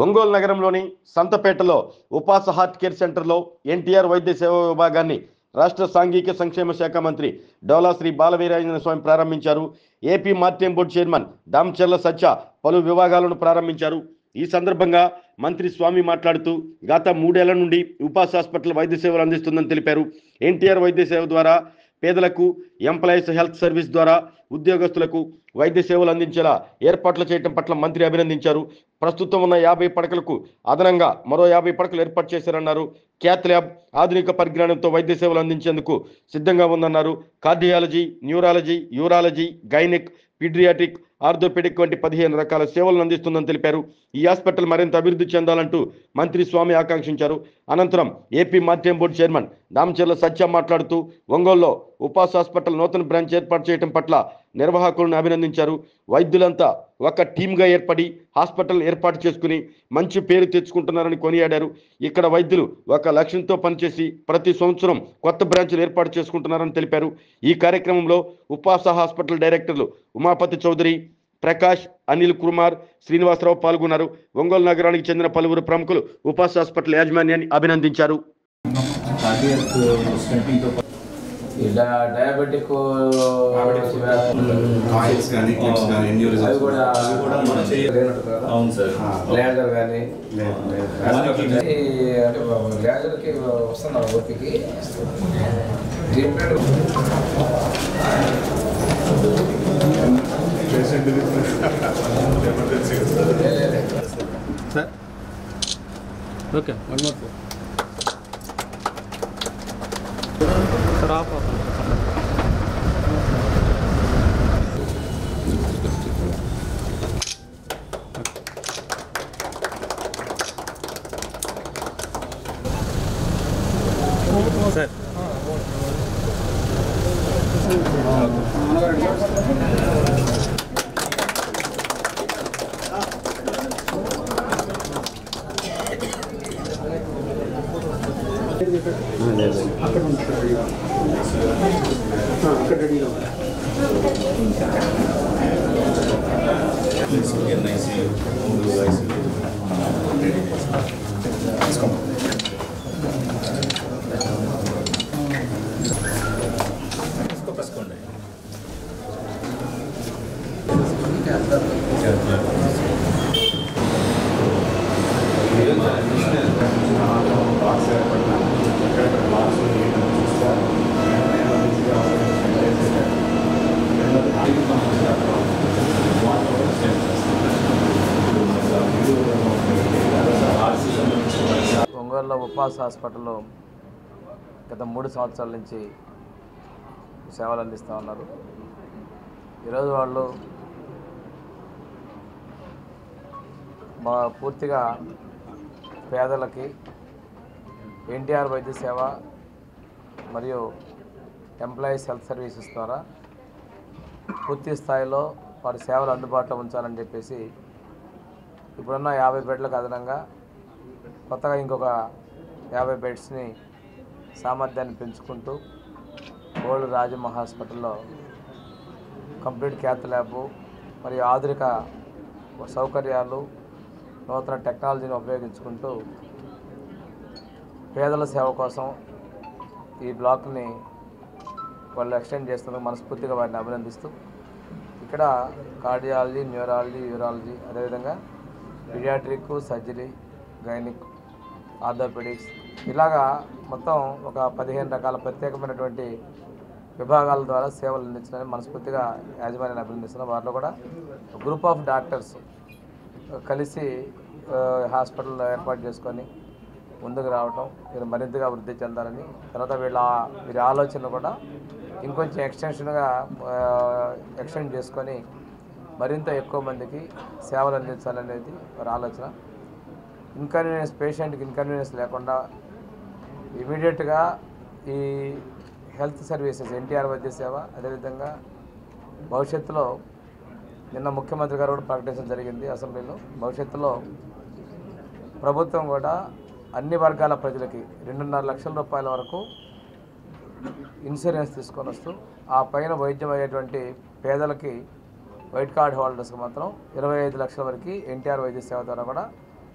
ఒంగోలు నగరంలోని సంతపేటలో ఉపాస heart care సెంటర్లో ఎన్టీఆర్ వైద్య సేవా విభాగాన్ని రాష్ట్ర సాంఘిక సంక్షేమ శాఖ మంత్రి డోలా శ్రీ బాలవీరాంజనేయ స్వామి ప్రారంభించారు. AP marketing board chairman Damacharla Satya పలు విభాగాలను ప్రారంభించారు. ఈ సందర్భంగా మంత్రి స్వామి మాట్లాడుతూ గత 3 ఏళ్ల నుండి ఉపాస హాస్పిటల్ వైద్య సేవలు అందిస్తుందని తెలిపారు. ఎన్టీఆర్ వైద్య సేవ ద్వారా పేదలకు, ఎంప్లాయీస్ హెల్త్ సర్వీస్ ద్వారా ఉద్యోగస్తులకు వైద్య సేవలు అందించేలా ఏర్పాట్లు చేయడం పట్ల మంత్రి అభినందించారు. ప్రస్తుతం ఉన్న 50 పడకలకు అదనంగా మరో 50 పడకలు ఏర్పాటు చేశారన్నారు. క్యాత్ ల్యాబ్ ఆధునిక పరిజ్ఞానంతో వైద్య సేవలు అందించేందుకు సిద్ధంగా ఉందన్నారు. Cardiology, neurology, urology, gynaec, paediatric, orthopaedic వంటి 15 రకాల సేవలను అందిస్తుందని తెలిపారు. ఈ హాస్పిటల్ మరింత అభివృద్ధి చెందాలంటూ మంత్రి స్వామి ఆకాంక్షించారు. అనంతరం AP marketing board chairman Damacharla Satya మాట్లాడుతూ ఒంగోలులో ఉపాస హాస్పిటల్ నూతన బ్రాంచ్ ఏర్పాటు చేయడం పట్ల నిర్వాహకులను అభినందించారు. వైద్యులంతా ఒక టీమ్గా ఏర్పడి హాస్పిటల్ ఏర్పాటు చేసుకుని మంచి పేరు తెచ్చుకుంటున్నారని కొనియాడారు. ఇక్కడ వైద్యులు ఒక లక్ష్యంతో పనిచేసి ప్రతి సంవత్సరం కొత్త బ్రాంచ్లు ఏర్పాటు చేసుకుంటున్నారని తెలిపారు. ఈ కార్యక్రమంలో ఉపాస హాస్పిటల్ డైరెక్టర్లు ఉమాపతి చౌదరి, ప్రకాష్, అనిల్ కుమార్, శ్రీనివాసరావు పాల్గొన్నారు. ఒంగోలు నగరానికి చెందిన పలువురు ప్రముఖులు ఉపాస హాస్పిటల్ యాజమాన్యాన్ని అభినందించారు. ఇలా డయాబెటిక్ లేజర్ కానీ లేజర్కి వస్తున్నారు ఓపికి sir okay one more sir off sir అక్కడ రెడీగా ఒంగోలులో ఉపాస హాస్పిటల్లో గత 3 సంవత్సరాల నుంచి సేవలు అందిస్తూ ఉన్నారు. ఈరోజు వాళ్ళు పూర్తిగా పేదలకి ఎన్టీఆర్ వైద్య సేవ మరియు ఎంప్లాయీస్ హెల్త్ సర్వీసెస్ ద్వారా పూర్తి స్థాయిలో వారి సేవలు అందుబాటులో ఉంచాలని చెప్పేసి ఇప్పుడున్న 50 బెడ్లకు అదనంగా కొత్తగా ఇంకొక 50 బెడ్స్ని సామర్థ్యాన్ని పెంచుకుంటూ ఓల్డ్ రాజమ్మ హాస్పిటల్లో కంప్లీట్ క్యాత్ ల్యాబ్ మరియు ఆధునిక సౌకర్యాలు, నూతన టెక్నాలజీని ఉపయోగించుకుంటూ పేదల సేవ కోసం ఈ బ్లాక్ని వాళ్ళు ఎక్స్టెండ్ చేస్తున్నందుకు మనస్ఫూర్తిగా వారిని అభినందిస్తూ ఇక్కడ కార్డియాలజీ, న్యూరాలజీ, యూరాలజీ, అదేవిధంగా పీడియాట్రిక్, సర్జరీ, గైనిక్, ఆర్థోపెడిక్స్ ఇలాగా మొత్తం ఒక 15 రకాల ప్రత్యేకమైనటువంటి విభాగాల ద్వారా సేవలు అందించడానికి మనస్ఫూర్తిగా యాజమాన్యాన్ని అభినందిస్తున్నాం. వారిలో కూడా గ్రూప్ ఆఫ్ డాక్టర్స్ కలిసి హాస్పిటల్ ఏర్పాటు చేసుకొని ముందుకు రావటం, వీరు మరింతగా వృద్ధి చెందాలని, తర్వాత వీరి ఆలోచన కూడా ఇంకొంచెం ఎక్స్టెండ్ చేసుకొని మరింత ఎక్కువ మందికి సేవలు అందించాలనేది వారి ఆలోచన. పేషెంట్కి ఇన్కన్వీనియన్స్ లేకుండా ఇమీడియట్గా ఈ హెల్త్ సర్వీసెస్ ఎన్టీఆర్ వైద్య సేవ, అదేవిధంగా భవిష్యత్తులో నిన్న ముఖ్యమంత్రి గారు కూడా ప్రకటించడం జరిగింది అసెంబ్లీలో, భవిష్యత్తులో ప్రభుత్వం కూడా అన్ని వర్గాల ప్రజలకి 2.5 లక్షల రూపాయల వరకు ఇన్సూరెన్స్ తీసుకొని వస్తూ ఆ పైన వైద్యం అయ్యేటువంటి పేదలకి వైట్ కార్డ్ హోల్డర్స్కి మాత్రం 25 లక్షల వరకు ఎన్టీఆర్ వైద్య సేవ ద్వారా కూడా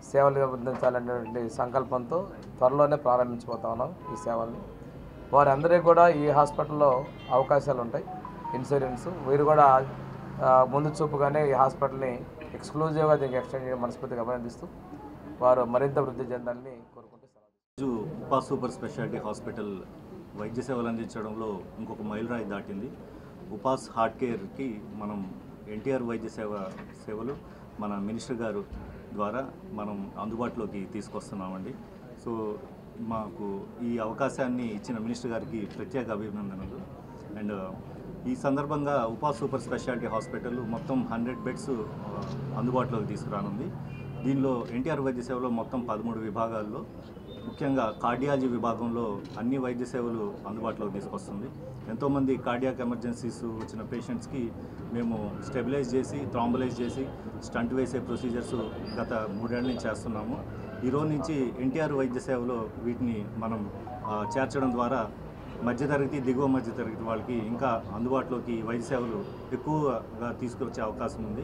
సేవలు అందించాలనేటువంటి సంకల్పంతో త్వరలోనే ప్రారంభించబోతా ఉన్నాం ఈ సేవల్ని. వారందరికీ కూడా ఈ హాస్పిటల్లో అవకాశాలు ఉంటాయి. ఇన్సూరెన్స్ వీరు కూడా ముందు చూపుగానే ఈ హాస్పిటల్ని ఎక్స్క్లూజివ్గా దీనికి ఎక్స్టెండ్ చేయడం మనస్ఫూర్తిగా అభినందిస్తూ వారు మరింత వృద్ధి చెందాలని కోరుకుంటూ ఉపాస్ సూపర్ స్పెషాలిటీ హాస్పిటల్ వైద్య సేవలు అందించడంలో ఇంకొక మైలురాయి దాటింది. ఉపాస్ హార్ట్ కేర్కి మనం ఎన్టీఆర్ వైద్య సేవలు మన మినిస్టర్ గారు ద్వారా మనం అందుబాటులోకి తీసుకొస్తున్నామండి. సో మాకు ఈ అవకాశాన్ని ఇచ్చిన మినిస్టర్ గారికి ప్రత్యేక అభినందనలు. అండ్ ఈ సందర్భంగా ఉపాస్ సూపర్ స్పెషాలిటీ హాస్పిటల్ మొత్తం 100 బెడ్స్ అందుబాటులోకి తీసుకురానుంది. దీనిలో ఎన్టీఆర్ వైద్య సేవలో మొత్తం 13 విభాగాల్లో ముఖ్యంగా కార్డియాలజీ విభాగంలో అన్ని వైద్య సేవలు అందుబాటులోకి తీసుకొస్తుంది. ఎంతోమంది కార్డియాక్ ఎమర్జెన్సీస్ వచ్చిన పేషెంట్స్కి మేము స్టెబిలైజ్ చేసి థ్రాంబలైజ్ చేసి స్టంట్ వేసే ప్రొసీజర్స్ గత 3 ఏళ్ల నుంచి చేస్తున్నాము. ఈరోజు నుంచి ఎన్టీఆర్ వైద్య సేవలో వీటిని మనం చేర్చడం ద్వారా మధ్యతరగతి దిగువ మధ్యతరగతి వాళ్ళకి ఇంకా అందుబాటులోకి వైద్య సేవలు ఎక్కువగా తీసుకొచ్చే అవకాశం ఉంది.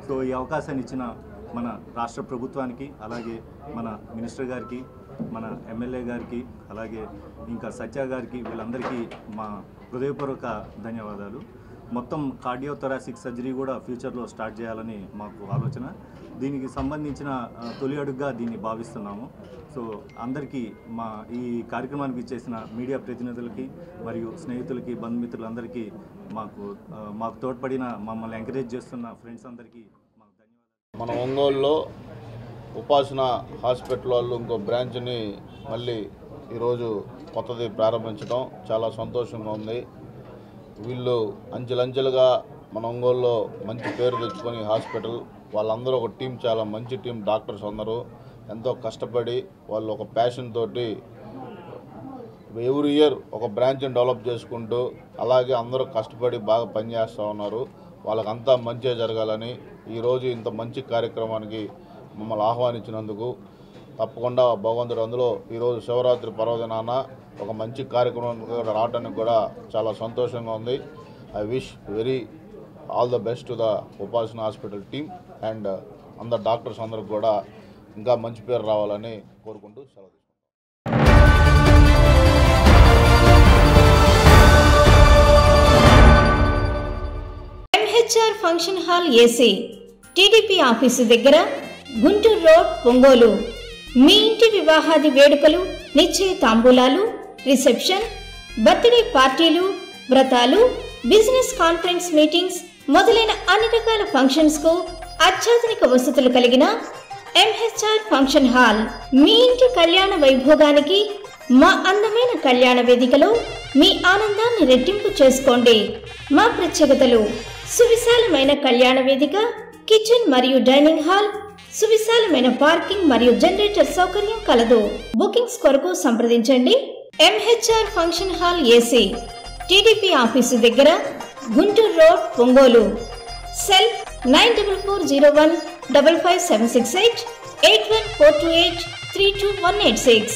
సో ఈ అవకాశాన్ని ఇచ్చిన మన రాష్ట్ర ప్రభుత్వానికి, అలాగే మన మినిస్టర్ గారికి, మన ఎమ్మెల్యే గారికి, అలాగే ఇంకా సత్య గారికి, వీళ్ళందరికీ మా హృదయపూర్వక ధన్యవాదాలు. మొత్తం కార్డియోథొరాసిక్ సర్జరీ కూడా ఫ్యూచర్లో స్టార్ట్ చేయాలని మాకు ఆలోచన. దీనికి సంబంధించిన తొలి అడుగుగా దీన్ని భావిస్తున్నాము. సో అందరికీ మా ఈ కార్యక్రమానికి ఇచ్చేసిన మీడియా ప్రతినిధులకి మరియు స్నేహితులకి, బంధుమిత్రులందరికీ, మాకు తోడ్పడిన, మమ్మల్ని ఎంకరేజ్ చేస్తున్న ఫ్రెండ్స్ అందరికీ మాకు ధన్యవాదాలు. మన ఒంగోలులో ఉపాసన హాస్పిటల్ వాళ్ళు ఇంకో బ్రాంచ్ని మళ్ళీ ఈరోజు కొత్తది ప్రారంభించడం చాలా సంతోషంగా ఉంది. వీళ్ళు అంచెలంచెలుగా మన ఒంగోలులో మంచి పేరు తెచ్చుకొని హాస్పిటల్ వాళ్ళందరూ ఒక టీం, చాలా మంచి టీం, డాక్టర్స్ అందరూ ఎంతో కష్టపడి వాళ్ళు ఒక ప్యాషన్ తోటి ఎవ్రీ ఇయర్ ఒక బ్రాంచ్ని డెవలప్ చేసుకుంటూ అలాగే అందరూ కష్టపడి బాగా పనిచేస్తూ ఉన్నారు. వాళ్ళకంతా మంచిగా జరగాలని ఈరోజు ఇంత మంచి కార్యక్రమానికి మమ్మల్ని ఆహ్వానించినందుకు తప్పకుండా భగవంతుడు అందులో ఈరోజు శివరాత్రి పర్వదినాన ఒక మంచి కార్యక్రమం రావడానికి కూడా చాలా సంతోషంగా ఉంది. I wish very all the best to the ఉపాసన హాస్పిటల్ టీమ్ అండ్ అందరు డాక్టర్స్ అందరికి కూడా ఇంకా మంచి పేరు రావాలని కోరుకుంటూ సెలవు తీసుకుంటాం. MHR function hall AC, TDP office దగ్గర, గుంటూరు రోడ్, ఒంగోలు. మీ ఇంటి వివాహాది వేడుకలు, నిశ్చయ తాంబూలాలు, రిసెప్షన్, బర్త్డే పార్టీలు, వ్రతాలు, బిజినెస్ కాన్ఫరెన్స్ మీటింగ్స్ మొదలైన అన్ని రకాల ఫంక్షన్స్ కు అత్యాధునిక వసతులు కలిగిన ఎంహెచ్ఆర్ ఫంక్షన్ హాల్ మీ ఇంటి కళ్యాణ వైభోగానికి మా అందమైన కళ్యాణ వేదికలో మీ ఆనందాన్ని రెట్టింపు చేసుకోండి. మా ప్రత్యేకతలు: సువిశాలమైన కళ్యాణ వేదిక, కిచెన్ మరియు డైనింగ్ హాల్, సువిశాలమైన పార్కింగ్ మరియు జనరేటర్ సౌకర్యం కలదు. బుకింగ్స్ కొరకు సంప్రదించండి. MHR function hall AC, TDP office దగ్గర, గుంటూరు రోడ్, ఒంగోలు. సెల్ 9440155768 8142832186.